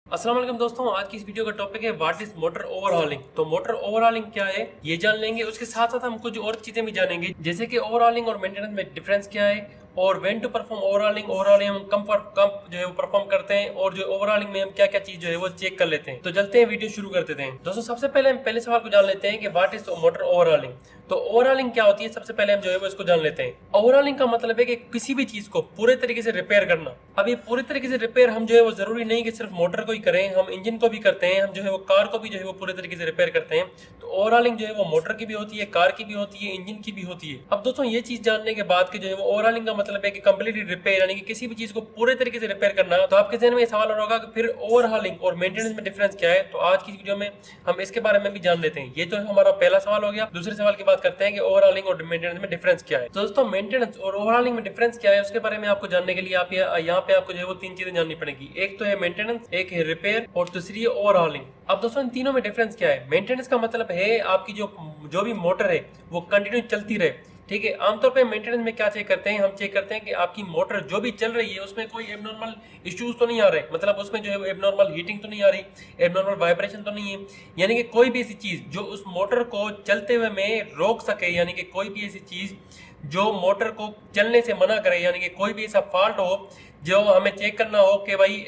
अस्सलाम वालेकुम दोस्तों, आज की इस वीडियो का टॉपिक है व्हाट इज मोटर ओवरहॉलिंग। तो मोटर ओवरहॉलिंग क्या है ये जान लेंगे। उसके साथ साथ हम कुछ और चीजें भी जानेंगे, जैसे कि ओवरहॉलिंग और मेंटेनेंस में डिफरेंस क्या है, और when to perform overhauling. Overhauling हम कम जो है वो परफॉर्म करते हैं, और जो ओवरहॉलिंग में हम क्या क्या चीज जो है वो चेक कर लेते हैं। तो चलते हैं वीडियो शुरू कर देते हैं। दोस्तों सबसे पहले हम पहले सवाल को जान लेते हैं कि व्हाट इज मोटर ओवरहॉलिंग। तो ओवरहॉलिंग क्या होती है, सबसे पहले हम जो है वो इसको जान लेते हैं। ओवरहॉलिंग का मतलब है कि किसी भी चीज को पूरे तरीके से रिपेयर करना। अब ये पूरे तरीके से रिपेयर हम जो है वो जरूरी नहीं कि सिर्फ मोटर को ही करें, हम इंजन को भी करते हैं, हम जो है वो कार को भी जो है वो पूरे तरीके से रिपेयर करते हैं। तो ओवरहॉलिंग जो है वो मोटर की भी होती है, कार की भी होती है, इंजन की भी होती है। अब दोस्तों ये चीज जानने के बाद कि जो है वो ओवरहॉलिंग का मतलब है कि कंप्लीटली रिपेयर, यानी कि किसी भी चीज को पूरे तरीके से रिपेयर करना। तो आपके जहन में ये सवाल होगा कि फिर ओवरहॉलिंग और मेंटेनेंस में डिफरेंस क्या है। तो आज की वीडियो में हम इसके बारे में भी जान लेते हैं। ये तो हमारा पहला सवाल हो गया। दूसरे सवाल की बात करते हैं कि ओवरहॉलिंग और मेंटेनेंस में डिफरेंस क्या है। तो दोस्तों मेंटेनेंस और ओवरहॉलिंग में डिफरेंस क्या है उसके बारे में आपको जानने के लिए आप यहाँ पे आपको जो है वो तीन चीजें जाननी पड़ेगी। एक तो है मेंटेनेंस, एक है रिपेयर, और दूसरी है ओवरहॉलिंग। अब दोस्तों इन तीनों में डिफरेंस क्या है। मेंटेनेंस का मतलब है आपकी जो भी मोटर है वो कंटिन्यू चलती रहे, ठीक है। आमतौर पे मेंटेनेंस में क्या चेक करते हैं, हम चेक करते हैं कि आपकी मोटर जो भी चल रही है उसमें कोई एबनॉर्मल इश्यूज तो नहीं आ रहे, मतलब उसमें जो है एबनॉर्मल हीटिंग तो नहीं आ रही, एबनॉर्मल वाइब्रेशन तो नहीं है, यानी कि कोई भी ऐसी चीज जो उस मोटर को चलते हुए में रोक सके, यानी कि कोई भी ऐसी चीज जो मोटर को चलने से मना करे, यानी कि कोई भी ऐसा फॉल्ट हो जो हमें चेक करना हो कि भाई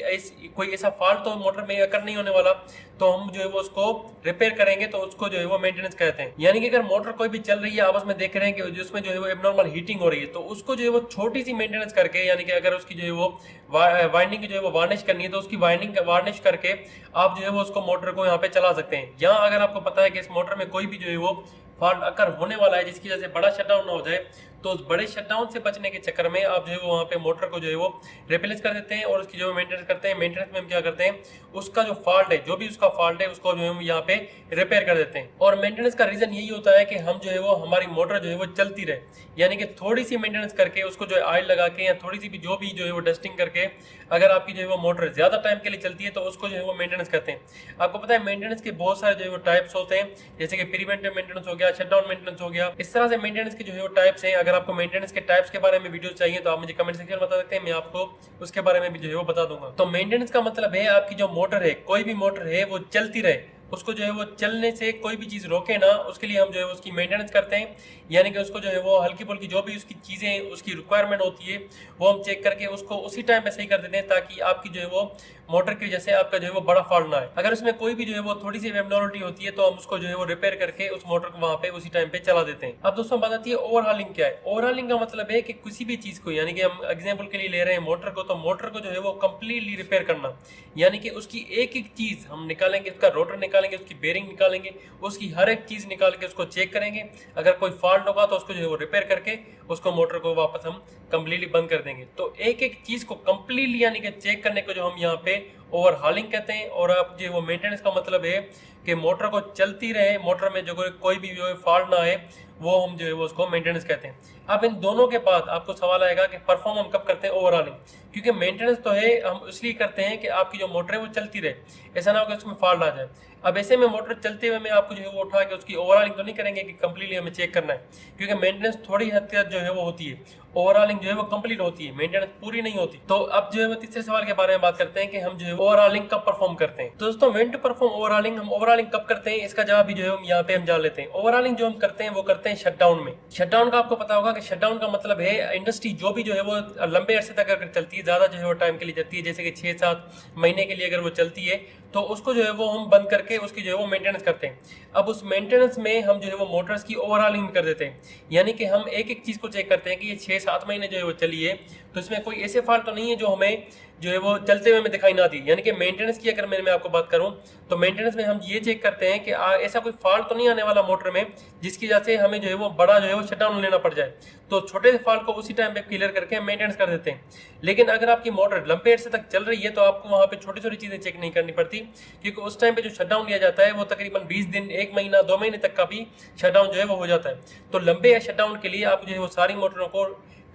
कोई ऐसा फॉल्ट तो मोटर में अकर नहीं होने वाला, तो हम जो है वो उसको रिपेयर करेंगे, तो उसको जो है वो मेंटेनेंस कहते हैं। यानी कि अगर मोटर कोई भी चल रही है, आपस में देख रहे हैं कि जिसमें जो है वो एबनॉर्मल हीटिंग हो रही है, तो उसको जो है वो छोटी सी मेंटेनेंस करके, यानी कि अगर उसकी जो है वो वाइंडिंग जो है वो वार्निश करनी है, तो उसकी वाइंडिंग वार्निश करके आप जो है वो उसको मोटर को यहाँ पे चला सकते हैं। यहाँ अगर आपको पता है कि इस मोटर में कोई भी जो है वो फॉल्ट अकर होने वाला है जिसकी वजह से बड़ा शटडाउन ना हो जाए, तो उस बड़े शटडाउन से बचने के चक्कर में आप जो है वो वहाँ पे मोटर को जो है वो रिप्लेस कर देते हैं, और उसकी जो मेंटेनेंस करते हैं। मेंटेनेंस में हम क्या करते हैं, उसका जो फॉल्ट है, जो भी उसका फॉल्ट है, उसको जो है हम यहाँ पे रिपेयर कर देते हैं। और मेंटेनेंस का रीजन यही होता है कि हम जो है वो हमारी मोटर जो है वो चलती रहे, यानी कि थोड़ी सी मेंटेनेंस करके उसको जो है ऑयल लगा के या थोड़ी सी भी जो भी जो है वो डस्टिंग करके, अगर आपकी जो है वो मोटर ज्यादा टाइम के लिए चलती है तो उसको जो है वो मेंटेनेंस करते हैं। आपको पता है मेंटेनेंस के बहुत सारे जो है वो टाइप्स होते हैं, जैसे कि प्रिवेंटिव मेंटेनेंस हो गया, शटडाउन मेंटेनेंस हो गया। इस तरह से मेंटेनेंस के जो है वो टाइप्स हैं। अगर आपको मेंटेनेंस के टाइप्स के बारे में वीडियो चाहिए तो आप मुझे कमेंट सेक्शन में बता सकते हैं, मैं आपको उसके बारे में भी जो है वो बता दूंगा। तो मेंटेनेंस का मतलब है आपकी जो मोटर है, कोई भी मोटर है वो चलती रहे, उसको जो है वो चलने से कोई भी चीज रोके ना, उसके लिए हम जो है उसकी मेंटेनेंस करते हैं। यानी कि उसको जो है वो हल्की फुल्की जो भी उसकी चीजें उसकी रिक्वायरमेंट होती है वो हम चेक करके उसको उसी टाइम पे सही कर देते हैं, ताकि आपकी जो है वो मोटर की वजह से आपका जो है वो बड़ा फॉल्ट ना आए। अगर उसमें कोई भी जो है वो थोड़ी सी एबनॉर्मलिटी होती है तो हम उसको जो है वो रिपेयर करके उस मोटर को वहां पे उसी टाइम पे चला देते हैं। अब दोस्तों बात आती है ओवरहॉलिंग क्या है। ओवरहॉलिंग का मतलब है कि किसी भी चीज को, यानी कि हम एग्जाम्पल के लिए ले रहे हैं मोटर को, तो मोटर को जो है वो कंप्लीटली रिपेयर करना, यानी कि उसकी एक एक चीज हम निकालेंगे, उसका रोटर निकालेंगे, उसकी बेरिंग निकालेंगे, उसकी हर एक चीज निकाल के उसको चेक करेंगे। अगर कोई फॉल्ट होगा तो उसको जो है वो रिपेयर करके उसको मोटर को वापस हम कंप्लीटली बंद कर देंगे। तो एक एक चीज को कंप्लीटली यानी कि चेक करने को जो हम यहाँ पे ओवरहॉलिंग कहते हैं। और आप जो वो मेंटेनेंस का मतलब है कि मोटर को चलती रहे, मोटर में जो कोई भी जो फॉल्ट ना आए, वो हम जो है वो उसको मेंटेनेंस कहते हैं। अब इन दोनों के बाद आपको सवाल आएगा कि परफॉर्म हम कब करते हैं ओवरहॉलिंग, क्योंकि मेंटेनेंस तो है हम इसलिए करते हैं कि आपकी जो मोटर है वो चलती रहे, ऐसा ना हो कि उसमें फॉल्ट आ जाए। अब ऐसे में मोटर चलते हुए में आपको जो है वो उठा के उसकी ओवरहॉलिंग तो नहीं करेंगे कि कंप्लीटली हमें चेक करना है, क्योंकि मेंटेनेंस थोड़ी हद तक जो है वो होती है, ओवरहॉलिंग जो है वो कंप्लीट होती है, मेंटेनेंस पूरी नहीं होती। तो अब जो है वो तीसरे सवाल के बारे में बात करते हैं कि हम जो है ओवरहॉलिंग कब परफॉर्म करते हैं। तो दोस्तों व्हेन टू परफॉर्म ओवरहॉलिंग, हम ओवरहॉलिंग कब करते हैं इसका जवाब भी जो है हम यहाँ पे हम जान लेते हैं। ओवरहॉलिंग जो हम करते हैं वो करते हैं शटडाउन में। शटडाउन का आपको पता होगा कि शटडाउन का मतलब है इंडस्ट्री जो भी जो है वो लंबे अरसे तक अगर चलती है, ज्यादा जो है वो टाइम के लिए चलती है, जैसे कि 6-7 महीने के लिए अगर वो चलती है, तो उसको जो है वो हम बंद करके उसकी जो है वो मेंटेनेंस करते हैं। अब उस मेंटेनेंस में हम जो है वो मोटर्स की ओवरहॉलिंग कर देते हैं, यानी कि हम एक एक चीज को चेक करते हैं कि ये 6-7 महीने जो है वो चली है, तो इसमें कोई ऐसे फॉल्ट तो नहीं है जो हमें जो है वो चलते हुए में दिखाई ना दी। यानी कि मेंटेनेंस की अगर मैं आपको बात करूं तो मेंटेनेंस में हम ये चेक करते हैं कि ऐसा कोई फॉल्ट तो नहीं आने वाला मोटर में जिसकी वजह से हमें जो है वो बड़ा जो है वो शटडाउन लेना पड़ जाए। तो छोटे से फॉल्ट को उसी टाइम पे क्लियर करके मेंटेनेंस कर देते हैं। लेकिन अगर आपकी मोटर लंबे अरसे तक चल रही है तो आपको वहां पे छोटी छोटी चीजें चेक नहीं करनी पड़ती, क्योंकि उस टाइम पे जो शटडाउन लिया जाता है वो तकरीबन 20 दिन, 1 महीना, 2 महीने तक का भी शटडाउन जो है वो हो जाता है। तो लंबे शटडाउन के लिए आप जो है वो सारी मोटरों को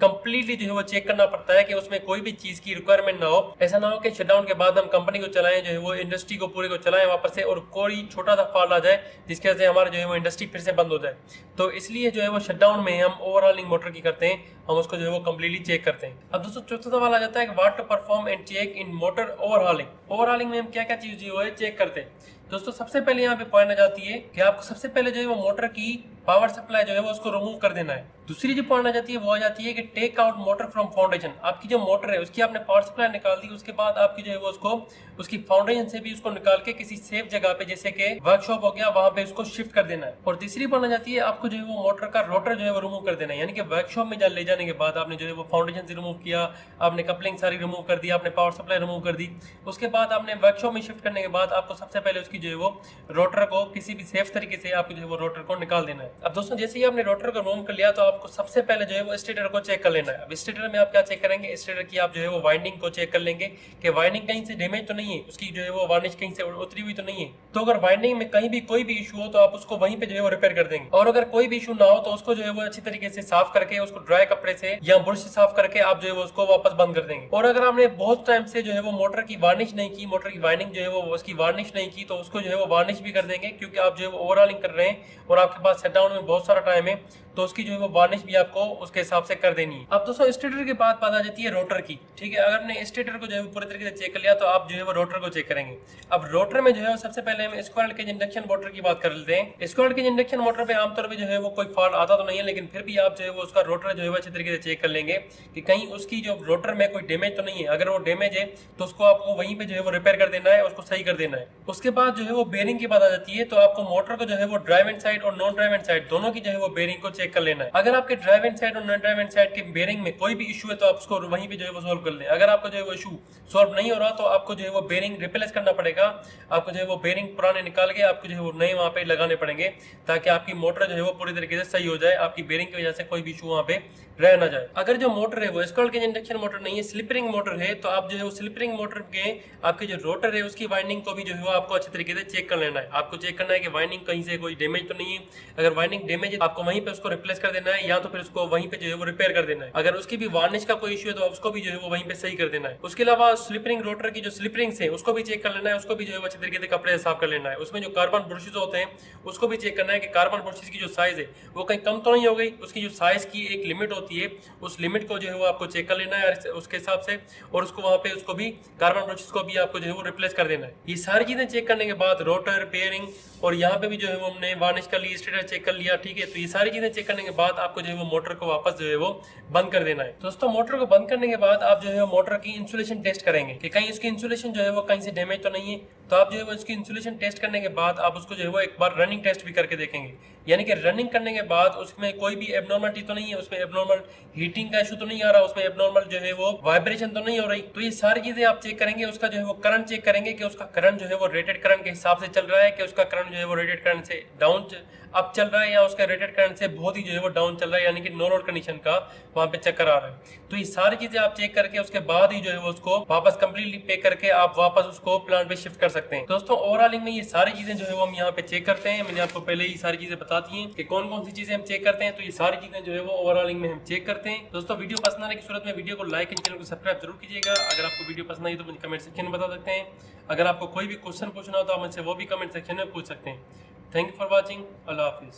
कंप्लीटली जो है वो चेक करना पड़ता है कि उसमें कोई भी चीज की रिक्वायरमेंट ना हो। ऐसा ना हो कि शटडाउन के बाद हम कंपनी को चलाएं, जो है वो इंडस्ट्री को पूरे को चलाएं वापस से, और कोई छोटा सा फॉल्ट आ जाए जिसकी वजह से हमारा जो है वो इंडस्ट्री फिर से बंद हो जाए। तो इसलिए जो है वो शटडाउन में हम ओवरऑलिंग मोटर की करते हैं, हम उसको जो है वो कंप्लीटली चेक करते हैं। अब दोस्तों चौथा सवाल आ जाता है कि what to perform and check in motor overhauling. Overhauling में हम क्या क्या चीज जो है चेक करते हैं। दोस्तों सबसे पहले यहाँ पे पॉइंट आ जाती है कि आपको सबसे पहले जो है वो मोटर की पावर सप्लाई जो है वो उसको रिमूव कर देना है। दूसरी जो पॉइंट आ जाती है वो आ जाती है कि take out motor from foundation. आपकी जो मोटर है उसकी आपने पावर सप्लाई निकाल दी, उसके बाद आपकी जो है वो उसको उसकी फाउंडेशन से भी उसको निकाल के किसी सेफ जगह पे, जैसे कि वर्कशॉप हो गया, वहां पे उसको शिफ्ट कर देना है। और तीसरी पॉइंट आ जाती है आपको जो है वो मोटर का रोटर जो है वो रिमूव कर देना है, यानी कि वर्कशॉप में ले जाने के बाद आपने जो है वो फाउंडेशन से रिमूव किया, आपने कपलिंग सारी रिमूव कर दी, आपने पावर सप्लाई रिमूव कर दी, उसके बाद आपने वर्कशॉप में शिफ्ट करने के बाद आपको सबसे पहले उसकी जो है वो रोटर को किसी भी सेफ तरीके से आपको जो है वो रोटर को निकाल देना है। अब दोस्तों जैसे ही आपने रोटर को रिमूव कर लिया तो आपको सबसे पहले जो है वो स्टेटर को चेक कर लेना है। अब स्टेटर में आप क्या चेक करेंगे, स्टेटर की आप जो है वो वाइंडिंग को चेक कर लेंगे कि वाइंडिंग कहीं से डैमेज तो नहीं है, उसकी जो है वो वार्निश कहीं से उतरी हुई तो नहीं है। तो अगर वाइंडिंग में कहीं भी कोई भी इशू हो तो आप उसको वहीं पे जो है वो रिपेयर कर देंगे, और अगर कोई भी इशू ना हो तो उसको जो है वो अच्छी तरीके से साफ करके उसको ड्राई कपड़े से या ब्रश से साफ करके आप जो है वो उसको वापस बंद कर देंगे। और अगर आपने बहुत टाइम से जो है वो मोटर की वार्निश नहीं की, मोटर की वाइंडिंग जो है वो उसकी वार्निश नहीं की, तो उसको जो है वो वार्निश भी कर देंगे, क्योंकि आप जो है वो ओवरऑलिंग कर रहे हैं और आपके पास शटडाउन में बहुत सारा टाइम है, तो उसकी जो है वो वार्निश भी आपको उसके हिसाब से कर देनी है। अब दोस्तों स्टेटर के बाद बात आ जाती है रोटर की। ठीक है, अगर आपने स्टेटर को जो है वो पूरे तरीके से चेक कर लिया तो आप जो है वो रोटर को चेक करेंगे। अब रोटर में जो है सबसे पहले हम स्क्वायरल केज इंडक्शन मोटर की बात कर लेते हैं। स्क्वायरल केज इंडक्शन मोटर पे आमतौर पर जो है वो कोई फॉल्ट आता तो नहीं है, लेकिन फिर भी आप जो है वो उसका रोटर जो है वो अच्छे तरीके से चेक कर लेंगे कि कहीं उसकी जो रोटर में कोई डैमेज तो नहीं है। अगर वो डैमेज है तो उसको आपको वहीं पे जो है वो रिपेयर कर देना है, उसको सही कर देना है। उसके बाद जो है वो बेरिंग की बात आ जाती है, तो आपको मोटर को जो है वो ड्राइव एंड साइड और नॉन ड्राइव एंड साइड दोनों की जो है वो बेरिंग को चेक कर लेना है। अगर आपके ड्राइव एंड साइड और नॉन ड्राइव एंड साइड के बेरिंग में कोई भी इशू है तो आप उसको वहीं पे जो है वो सॉल्व कर लें। अगर आपको जो है वो इशू सॉल्व नहीं हो रहा तो आपको जो है वो बेरिंग रिप्लेस करना पड़ेगा। आपको जो है वो बेरिंग पुराने निकाल के आपको जो है वो नए वहां पे लगाने पड़ेंगे, ताकि आपकी मोटर जो है वो पूरी तरीके से सही हो जाए, आपकी बेरिंग की वजह से कोई भी इशू वहां पे रह ना जाए। अगर जो मोटर है वो स्क्वायरल केज इंडक्शन मोटर नहीं है, स्लिप रिंग मोटर है, तो आप जो है वो स्लिप रिंग मोटर के आपके जो रोटर है उसकी वाइंडिंग को भी जो है वो आपको अच्छे तरीके से चेक कर लेना है। आपको चेक करना है कि वाइंडिंग कहीं से कोई डैमेज तो नहीं है। अगर वाइंडिंग डैमेज है आपको वहीं पे उसको रिप्लेस कर देना है, या तो फिर उसको वहीं पे जो है वो रिपेयर कर देना है। अगर उसकी भी वार्निश का कोई इशू है तो उसको भी जो है वो वहीं पे सही कर देना है। उसके अलावा स्लिप रिंग रोटर की जो स्लिप रिंग्स है उसको भी चेक कर लेना है, उसको भी जो है वो अच्छे तरीके से कपड़े से साफ कर लेना है। उसमें जो कार्बन ब्रशेस होते हैं उसको भी चेक करना है कि कार्बन ब्रशेस की जो साइज है वो कहीं कम तो नहीं हो गई। उसकी जो साइज की एक लिमिट होती है, उस लिमिट को जो है वो आपको चेक कर लेना है उसके हिसाब से, और उसको वहां पे उसको भी कार्बन ब्रशेस को भी आपको जो है वो रिप्लेस कर देना है। ये सारी चीजें चेक करने के बाद रोटर, बेयरिंग और यहाँ पे भी जो है वो हमने वार्निश कर ली, स्टेटर चेक कर लिया। ठीक है, तो ये सारी चीजें चेक करने के बाद आपको जो है वो मोटर को वापस जो है वो बंद कर देना है। दोस्तों मोटर को बंद करने के बाद आप जो है वो मोटर की इंसुलेशन टेस्ट करेंगे कि कहीं उसकी इंसुलेशन जो है वो कहीं से डैमेज तो नहीं है। तो आप जो है वो इसकी इंसुलेशन टेस्ट करने के बाद आप उसको जो है वो एक बार रनिंग टेस्ट भी करके देखेंगे, यानी कि रनिंग करने के बाद उसमें कोई भी एबनॉर्मलिटी तो नहीं है, उसमें एबनॉर्मल हीटिंग का इशू तो नहीं आ रहा, उसमें एबनॉर्मल जो है वो वाइब्रेशन तो नहीं हो रही। तो ये सारी चीजें आप चेक करेंगे। उसका जो है वो करंट चेक करेंगे कि उसका करंट जो है वो रेटेड करंट के हिसाब से चल रहा है, कि उसका करंट जो है वो रेटेड करंट से डाउन अप चल रहा है, या उसका रेटेड करंट से बहुत ही जो है वो डाउन चल रहा है, यानी कि नो लोड कंडीशन का वहां पे चक्कर आ रहा है। तो ये सारी चीजें आप चेक करके उसके बाद ही जो है वो उसको वापस कंप्लीटली पे करके आप वापस उसको प्लांट पे शिफ्ट कर सकते हैं। दोस्तों ओवरऑलिंग में ये सारी चीजें जो है वो हम यहाँ पे चेक करते हैं। मैंने आपको पहले ही सारी चीजें बता दी हैं कि कौन कौन सी चीजें हम चेक करते हैं, तो ये सारी चीजें जो है वो ओवरऑलिंग में हम चेक करते हैं। दोस्तों वीडियो पसंद आने की सूरत में वीडियो को लाइक एंड चैनल को सब्सक्राइब जरूर कीजिएगा। अगर आपको वीडियो पसंद आई तो मुझे कमेंट सेक्शन में बता सकते हैं। अगर आपको कोई भी क्वेश्चन पूछना हो तो आप मुझसे वो भी कमेंट सेक्शन में पूछ सकते हैं। Thank you for watching. Allah Hafiz.